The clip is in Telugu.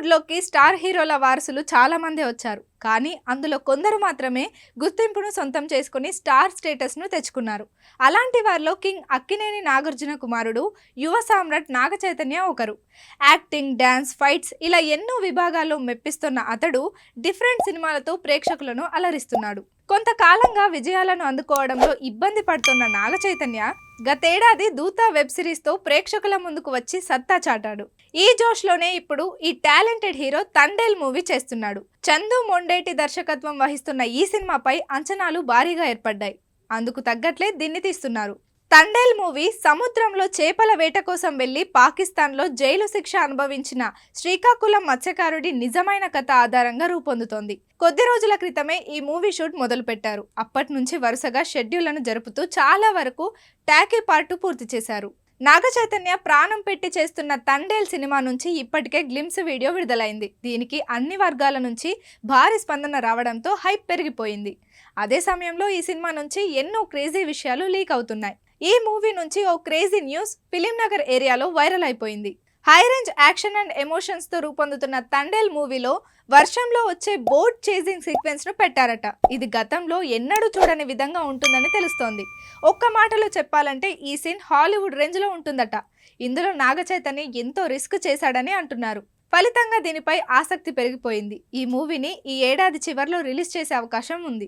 టాలీవుడ్‌లోకి స్టార్ హీరోల వారసులు చాలా మందే వచ్చారు. కానీ అందులో కొందరు మాత్రమే గుర్తింపును సొంతం చేసుకుని స్టార్ స్టేటస్‌ను తెచ్చుకున్నారు. అలాంటి వారిలో కింగ్ అక్కినేని నాగార్జున కుమారుడు, యువ సామ్రాట్ నాగ చైతన్య ఒకరు. యాక్టింగ్, డాన్స్, ఫైట్స్ ఇలా ఎన్నో విభాగాల్లో మెప్పిస్తున్న అతడు డిఫరెంట్ సినిమాలతో ప్రేక్షకులను అలరిస్తున్నాడు. కొంతకాలంగా విజయాలను అందుకోవడంలో ఇబ్బంది పడుతున్న నాగ చైతన్య గతేడాది దూత వెబ్ సిరీస్తో ప్రేక్షకుల ముందుకు వచ్చి సత్తా చాటాడు. ఈ జోష్‌లోనే ఇప్పుడు ఈ టాలెంటెడ్ హీరో తండేల్ మూవీ చేస్తున్నాడు. చందు మొండేటి దర్శకత్వం వహిస్తున్న ఈ సినిమాపై అంచనాలు భారీగా ఏర్పడ్డాయి. అందుకు తగ్గట్లే దీన్ని తీస్తున్నారు. తండేల్ మూవీ సముద్రంలో చేపల వేట కోసం వెళ్లి పాకిస్తాన్లో జైలు శిక్ష అనుభవించిన శ్రీకాకుళం మత్స్యకారుడి నిజమైన కథ ఆధారంగా రూపొందుతోంది. కొద్ది రోజుల క్రితమే ఈ మూవీ షూట్ మొదలుపెట్టారు. అప్పటి నుంచి వరుసగా షెడ్యూళ్లను జరుపుతూ చాలా వరకు టాకీ పార్ట్ పూర్తి చేశారు. నాగ చైతన్య ప్రాణం పెట్టి చేస్తున్న తండేల్ సినిమా నుంచి ఇప్పటికే గ్లిమ్స్ వీడియో విడుదలైంది. దీనికి అన్ని వర్గాల నుంచి భారీ స్పందన రావడంతో హైప్ పెరిగిపోయింది. అదే సమయంలో ఈ సినిమా నుంచి ఎన్నో క్రేజీ విషయాలు లీక్ అవుతున్నాయి. ఈ మూవీ నుంచి ఓ క్రేజీ న్యూస్ ఫిలిం నగర్ ఏరియాలో వైరల్ అయిపోయింది. High range action and emotions తో రూపొందుతున్న తండేల్ మూవీలో వర్షంలో వచ్చే బోట్ చేజింగ్ సీక్వెన్స్ ను పెట్టారట. ఇది గతంలో ఎన్నడూ చూడని విధంగా ఉంటుందని తెలుస్తోంది. ఒక్క మాటలో చెప్పాలంటే ఈ సీన్ హాలీవుడ్ రేంజ్ లో ఉంటుందట. ఇందులో నాగ చైతన్య ఎంతో రిస్క్ చేశాడని అంటున్నారు. ఫలితంగా దీనిపై ఆసక్తి పెరిగిపోయింది. ఈ మూవీని ఈ ఏడాది చివర్లో రిలీజ్ చేసే అవకాశం ఉంది.